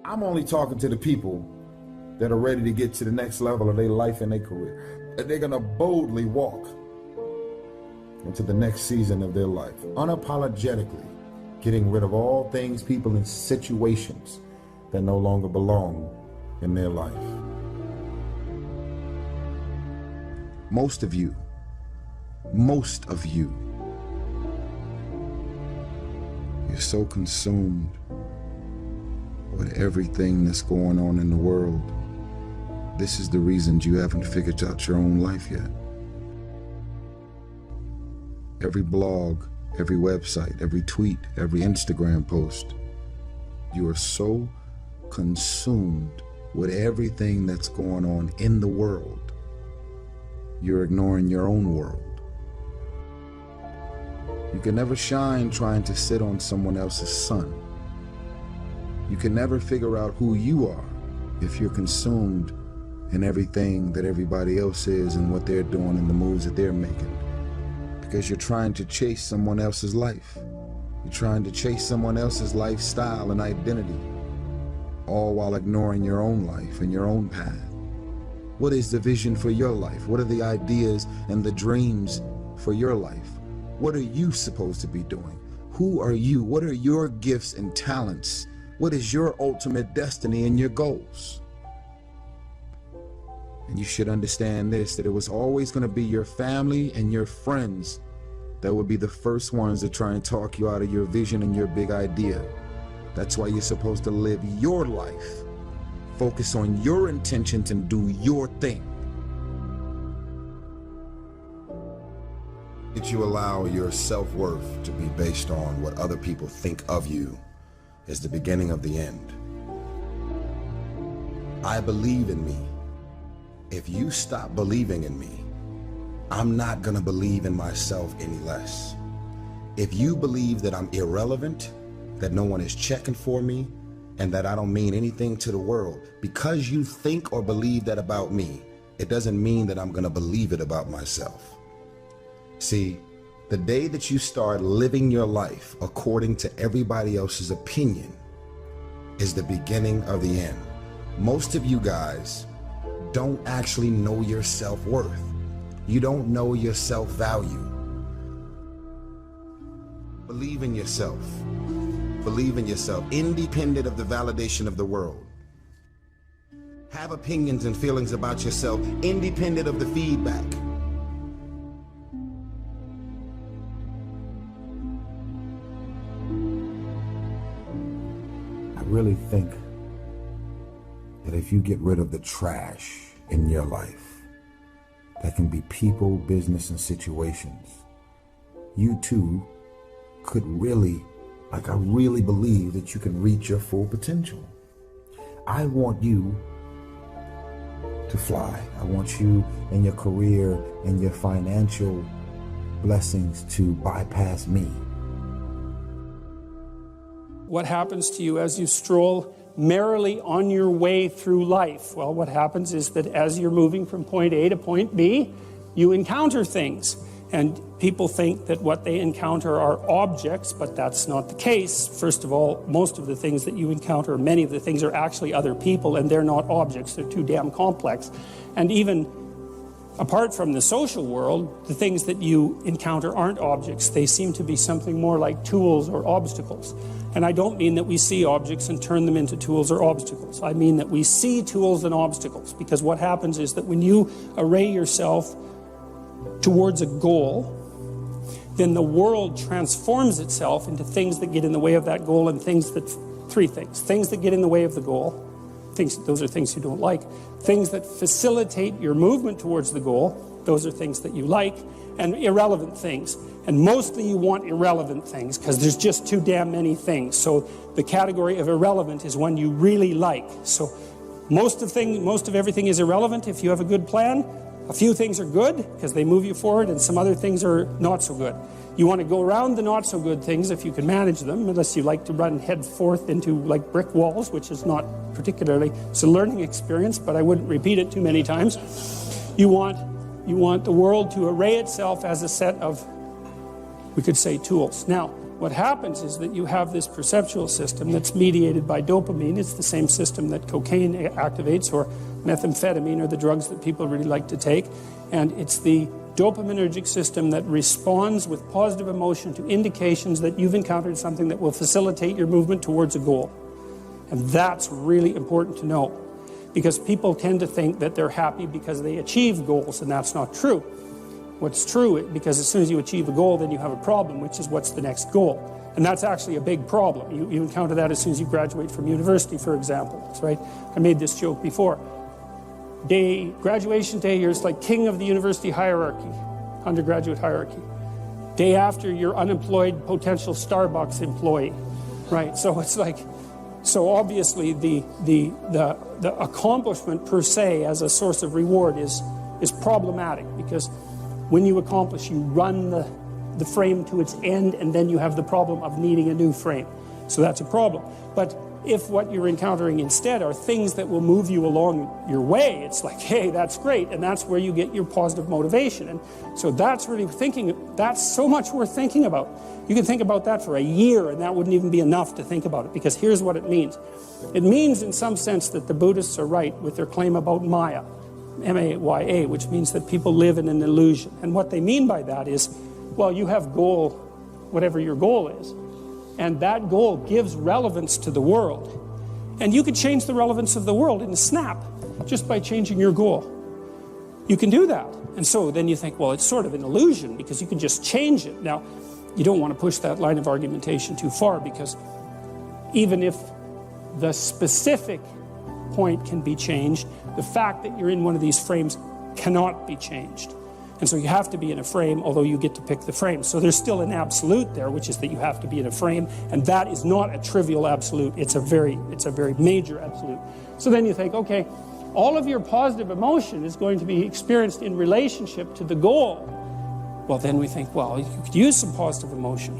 I'm only talking to the people that are ready to get to the next level of their life and their career. They're gonna boldly walk into the next season of their life, unapologetically getting rid of all things, people, and situations that no longer belong in their life. Most of you, you're so consumed with everything that's going on in the world. This is the reason you haven't figured out your own life yet. Every blog, every website, every tweet, every Instagram post, you are so consumed with everything that's going on in the world, you're ignoring your own world. You can never shine trying to sit on someone else's sun. You can never figure out who you are if you're consumed in everything that everybody else is and what they're doing and the moves that they're making. Because you're trying to chase someone else's life. You're trying to chase someone else's lifestyle and identity, all while ignoring your own life and your own path. What is the vision for your life? What are the ideas and the dreams for your life? What are you supposed to be doing? Who are you? What are your gifts and talents? What is your ultimate destiny and your goals? And you should understand this, that it was always going to be your family and your friends that would be the first ones to try and talk you out of your vision and your big idea. That's why you're supposed to live your life. Focus on your intentions and do your thing. If you allow your self-worth to be based on what other people think of you is the beginning of the end. I believe in me. If you stop believing in me, I'm not gonna believe in myself any less. If you believe that I'm irrelevant, that no one is checking for me, and that I don't mean anything to the world, because you think or believe that about me, it doesn't mean that I'm gonna believe it about myself. See, the day that you start living your life according to everybody else's opinion is the beginning of the end. Most of you guys don't actually know your self-worth. You don't know your self-value. Believe in yourself. Believe in yourself, independent of the validation of the world. Have opinions and feelings about yourself, independent of the feedback. I really think that if you get rid of the trash in your life, that can be people, business, and situations, you too could really, I really believe that you can reach your full potential. I want you to fly. I want you and your career and your financial blessings to bypass me. What happens to you as you stroll merrily on your way through life? Well, what happens is that as you're moving from point A to point B, you encounter things. And people think that what they encounter are objects, but that's not the case. First of all, most of the things that you encounter, many of the things are actually other people, and they're not objects. They're too damn complex. And even apart from the social world, the things that you encounter aren't objects. They seem to be something more like tools or obstacles. And I don't mean that we see objects and turn them into tools or obstacles. I mean that we see tools and obstacles, because what happens is that when you array yourself towards a goal, then the world transforms itself into things that get in the way of that goal, and three things. Things that get in the way of the goal, those are things you don't like. Things that facilitate your movement towards the goal, those are things that you like, and irrelevant things. And mostly you want irrelevant things, because there's just too damn many things. So the category of irrelevant is one you really like. So most of everything is irrelevant if you have a good plan. A few things are good because they move you forward, and some other things are not so good. You want to go around the not so good things if you can manage them, unless you like to run head forth into like brick walls, which is not particularly, it's a learning experience, but I wouldn't repeat it too many times. You want the world to array itself as a set of, we could say, tools. Now, what happens is that you have this perceptual system that's mediated by dopamine. It's the same system that cocaine activates, or methamphetamine, or the drugs that people really like to take. And it's the dopaminergic system that responds with positive emotion to indications that you've encountered something that will facilitate your movement towards a goal. And that's really important to know, because people tend to think that they're happy because they achieve goals, and that's not true. What's true, because as soon as you achieve a goal, then you have a problem, which is what's the next goal. And that's actually a big problem. You encounter that as soon as you graduate from university, for example. That's right. I made this joke before. Graduation day, you're like king of the university hierarchy, undergraduate hierarchy. Day after, you're unemployed potential Starbucks employee, right? So it's like, so obviously the accomplishment per se as a source of reward is problematic, because when you accomplish, you run the frame to its end, and then you have the problem of needing a new frame. So that's a problem. But if what you're encountering instead are things that will move you along your way, it's like, hey, that's great, and that's where you get your positive motivation. And so that's really that's so much worth thinking about. You can think about that for a year, and that wouldn't even be enough to think about it, because here's what it means. It means, in some sense, that the Buddhists are right with their claim about Maya, M-A-Y-A, which means that people live in an illusion. And what they mean by that is, well, you have goal, whatever your goal is, and that goal gives relevance to the world. And you could change the relevance of the world in a snap, just by changing your goal. You can do that. And so then you think, well, it's sort of an illusion, because you can just change it. Now, you don't want to push that line of argumentation too far, because even if the specific point can be changed, the fact that you're in one of these frames cannot be changed. And so you have to be in a frame, although you get to pick the frame. So there's still an absolute there, which is that you have to be in a frame, and that is not a trivial absolute. It's a very major absolute. So then you think, okay, all of your positive emotion is going to be experienced in relationship to the goal. Well, then we think, well, you could use some positive emotion.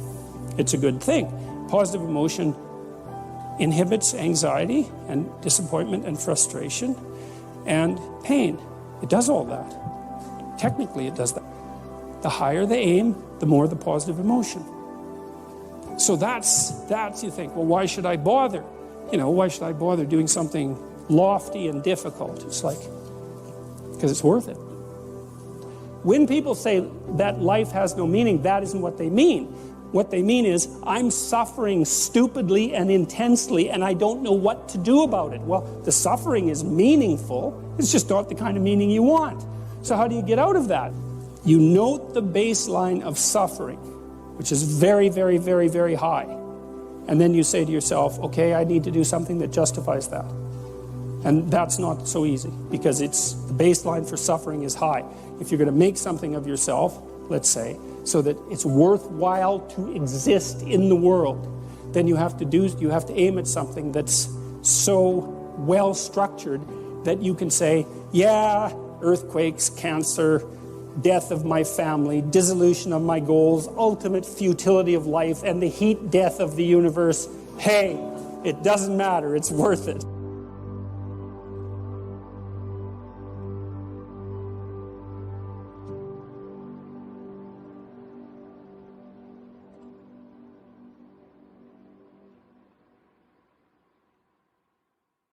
It's a good thing. Positive emotion inhibits anxiety and disappointment and frustration and pain. It does all that. Technically, it does that. The higher the aim, the more the positive emotion. So that's you think, well, why should I bother? Why should I bother doing something lofty and difficult? It's like, because it's worth it. When people say that life has no meaning, that isn't what they mean. What they mean is, I'm suffering stupidly and intensely, and I don't know what to do about it. Well, the suffering is meaningful. It's just not the kind of meaning you want. So how do you get out of that? You note the baseline of suffering, which is very, very, very, very high. And then you say to yourself, okay, I need to do something that justifies that. And that's not so easy, because the baseline for suffering is high. If you're going to make something of yourself, let's say, so that it's worthwhile to exist in the world, then you have to aim at something that's so well structured that you can say, yeah, earthquakes, cancer, death of my family, dissolution of my goals, ultimate futility of life, and the heat death of the universe. Hey, it doesn't matter, it's worth it.